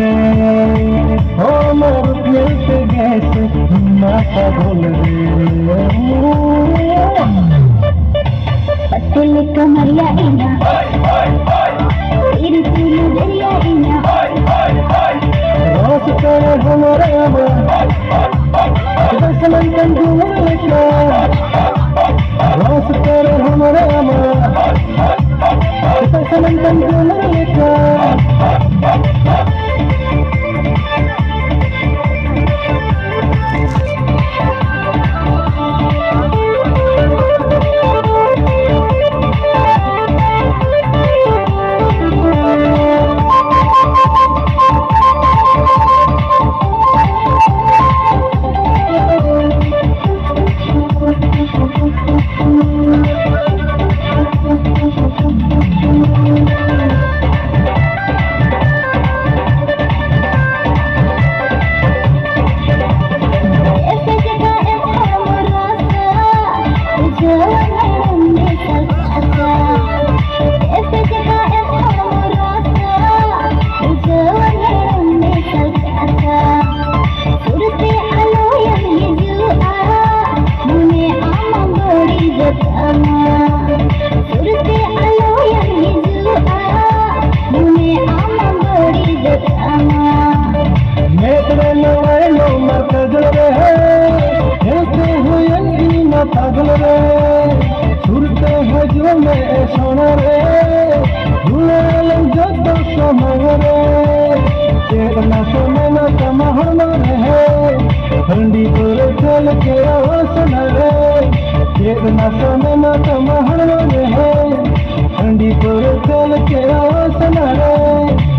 रे ओ मोर मिलते गैस माता बोल रे पतल कमरिया इना तेरी चुल दरिया इना रोस कर हमारे दर्शन कंजूर लिखा रोस कर हमारे दर्शन कंजूर लिखा पागल रे सुरते है जो मैं सोना रे झूले जो तो समय रे चेतना सोने न तमहन रे ठंडी पर चल के आसन रे चेतना सोने न तमहन रे ठंडी पर चल के आसन रे